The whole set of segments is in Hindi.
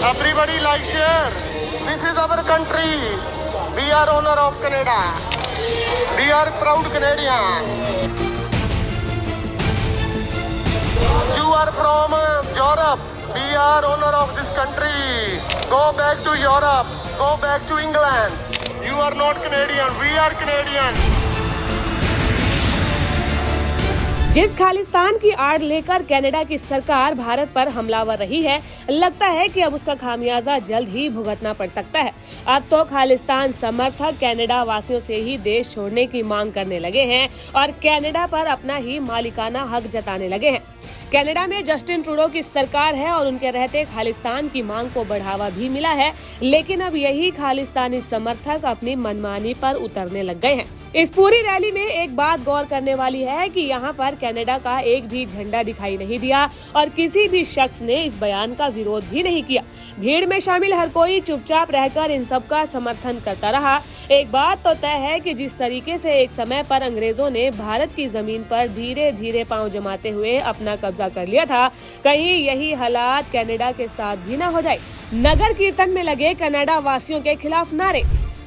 Everybody like share. This is our country. We are owner of Canada. We are proud Canadian. You are from Europe. We are owner of this country. Go back to Europe. Go back to England. You are not Canadian. We are Canadian. जिस खालिस्तान की आड़ लेकर कनाडा की सरकार भारत पर हमलावर रही है, लगता है कि अब उसका खामियाजा जल्द ही भुगतना पड़ सकता है। अब तो खालिस्तान समर्थक कनाडा वासियों से ही देश छोड़ने की मांग करने लगे हैं और कनाडा पर अपना ही मालिकाना हक जताने लगे हैं। कनाडा में जस्टिन ट्रूडो की सरकार है और उनके रहते खालिस्तान की मांग को बढ़ावा भी मिला है, लेकिन अब यही खालिस्तानी समर्थक अपनी मनमानी पर उतरने लग गए हैं। इस पूरी रैली में एक बात गौर करने वाली है कि यहाँ पर कनाडा का एक भी झंडा दिखाई नहीं दिया और किसी भी शख्स ने इस बयान का विरोध भी नहीं किया। भीड़ में शामिल हर कोई चुपचाप रहकर इन सब का समर्थन करता रहा। एक बात तो तय है कि जिस तरीके से एक समय पर अंग्रेजों ने भारत की जमीन पर धीरे धीरे पांव जमाते हुए अपना कब्जा कर लिया था, कहीं यही हालात कनाडा के साथ भी न हो जाए। नगर कीर्तन में लगे कनाडा वासियों के खिलाफ नारे।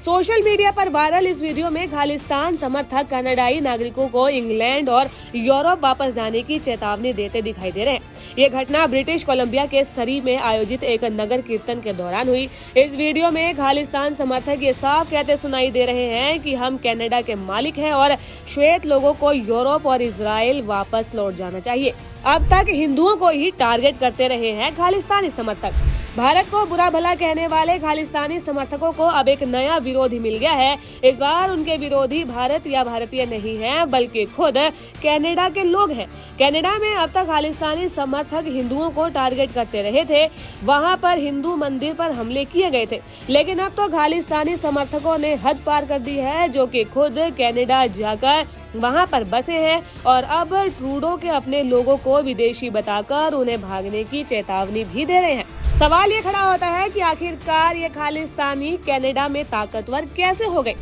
सोशल मीडिया पर वायरल इस वीडियो में खालिस्तान समर्थक कनाडाई नागरिकों को इंग्लैंड और यूरोप वापस जाने की चेतावनी देते दिखाई दे रहे हैं। ये घटना ब्रिटिश कोलंबिया के सरी में आयोजित एक नगर कीर्तन के दौरान हुई। इस वीडियो में खालिस्तान समर्थक ये साफ कहते सुनाई दे रहे हैं कि हम कनाडा के मालिक हैं और श्वेत लोगों को यूरोप और इजराइल वापस लौट जाना चाहिए। अब तक हिंदुओं को ही टारगेट करते रहे हैं खालिस्तानी समर्थक। भारत को बुरा भला कहने वाले खालिस्तानी समर्थकों को अब एक नया विरोधी मिल गया है। इस बार उनके विरोधी भारत या भारतीय नहीं हैं, बल्कि खुद कनाडा के लोग हैं। कनाडा में अब तक खालिस्तानी समर्थक हिंदुओं को टारगेट करते रहे थे, वहां पर हिंदू मंदिर पर हमले किए गए थे, लेकिन अब तो खालिस्तानी समर्थकों ने हद पार कर दी है, जो कि खुद कनाडा जाकर वहां पर बसे हैं और अब ट्रूडो के अपने लोगों को विदेशी बताकर उन्हें भागने की चेतावनी भी दे रहे हैं। सवाल ये खड़ा होता है कि आखिरकार ये खालिस्तानी कनाडा में ताकतवर कैसे हो गए।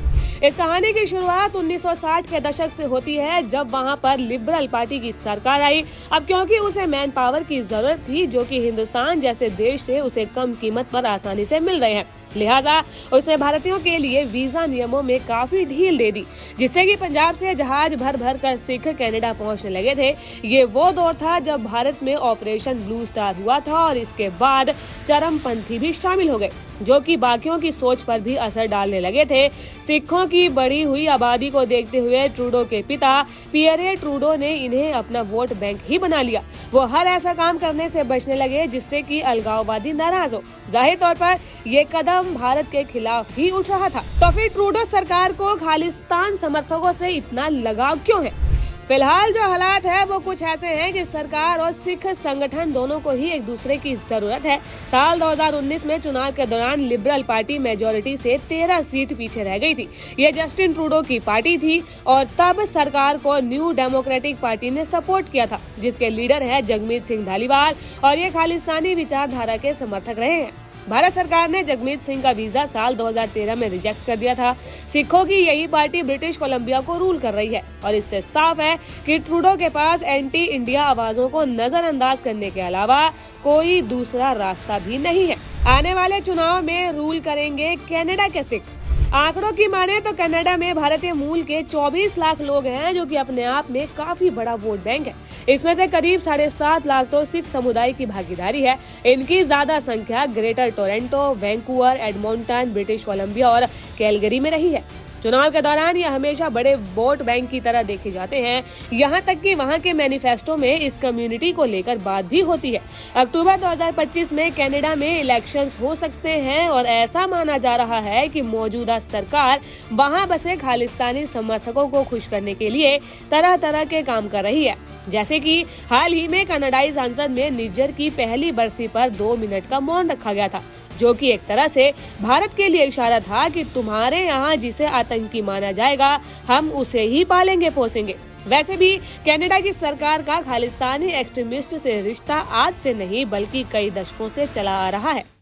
इस कहानी की शुरुआत 1960 के दशक से होती है, जब वहां पर लिबरल पार्टी की सरकार आई। अब क्योंकि उसे मैन पावर की जरूरत थी, जो कि हिंदुस्तान जैसे देश से उसे कम कीमत पर आसानी से मिल रहे हैं, लिहाजा उसने भारतीयों के लिए वीजा नियमों में काफी ढील दे दी, जिससे कि पंजाब से जहाज भर भर कर सिख कनाडा पहुंचने लगे थे। ये वो दौर था जब भारत में ऑपरेशन ब्लू स्टार हुआ था और इसके बाद चरमपंथी भी शामिल हो गए, जो कि बाकियों की सोच पर भी असर डालने लगे थे। सिखों की बढ़ी हुई आबादी को देखते हुए ट्रूडो के पिता पियरे ट्रूडो ने इन्हें अपना वोट बैंक ही बना लिया। वो हर ऐसा काम करने से बचने लगे जिससे कि अलगाववादी नाराज हो। जाहिर तौर पर ये कदम भारत के खिलाफ ही उठ रहा था। तो फिर ट्रूडो सरकार को खालिस्तान समर्थकों से इतना लगाव क्यों है? फिलहाल जो हालात है वो कुछ ऐसे हैं कि सरकार और सिख संगठन दोनों को ही एक दूसरे की जरूरत है। साल 2019 में चुनाव के दौरान लिबरल पार्टी मेजोरिटी से 13 सीट पीछे रह गई थी। ये जस्टिन ट्रूडो की पार्टी थी और तब सरकार को न्यू डेमोक्रेटिक पार्टी ने सपोर्ट किया था, जिसके लीडर है जगमीत सिंह धालीवाल और ये खालिस्तानी विचारधारा के समर्थक रहे हैं। भारत सरकार ने जगमीत सिंह का वीजा साल 2013 में रिजेक्ट कर दिया था। सिखों की यही पार्टी ब्रिटिश कोलंबिया को रूल कर रही है और इससे साफ है कि ट्रूडो के पास एंटी इंडिया आवाजों को नजरअंदाज करने के अलावा कोई दूसरा रास्ता भी नहीं है। आने वाले चुनाव में रूल करेंगे कनाडा के सिख। आंकड़ों की माने तो कनाडा में भारतीय मूल के 24 लाख लोग हैं, जो कि अपने आप में काफी बड़ा वोट बैंक है। इसमें से करीब 7.5 लाख तो सिख समुदाय की भागीदारी है। इनकी ज्यादा संख्या greater Toronto, Vancouver, Edmonton, British Columbia और कैलगरी में रही है। चुनाव के दौरान ये हमेशा बड़े वोट बैंक की तरह देखे जाते हैं, यहाँ तक कि वहाँ के मैनिफेस्टो में इस कम्युनिटी को लेकर बात भी होती है। अक्टूबर 2025 में कनाडा में इलेक्शंस हो सकते हैं और ऐसा माना जा रहा है कि मौजूदा सरकार वहाँ बसे खालिस्तानी समर्थकों को खुश करने के लिए तरह तरह के काम कर रही है। जैसे कि हाल ही में कनाडाई संसद में निज्जर की पहली बरसी पर 2 मिनट का मौन रखा गया था, जो कि एक तरह से भारत के लिए इशारा था कि तुम्हारे यहाँ जिसे आतंकी माना जाएगा, हम उसे ही पालेंगे पोसेंगे। वैसे भी कनाडा की सरकार का खालिस्तानी एक्सट्रीमिस्ट से रिश्ता आज से नहीं बल्कि कई दशकों से चला आ रहा है।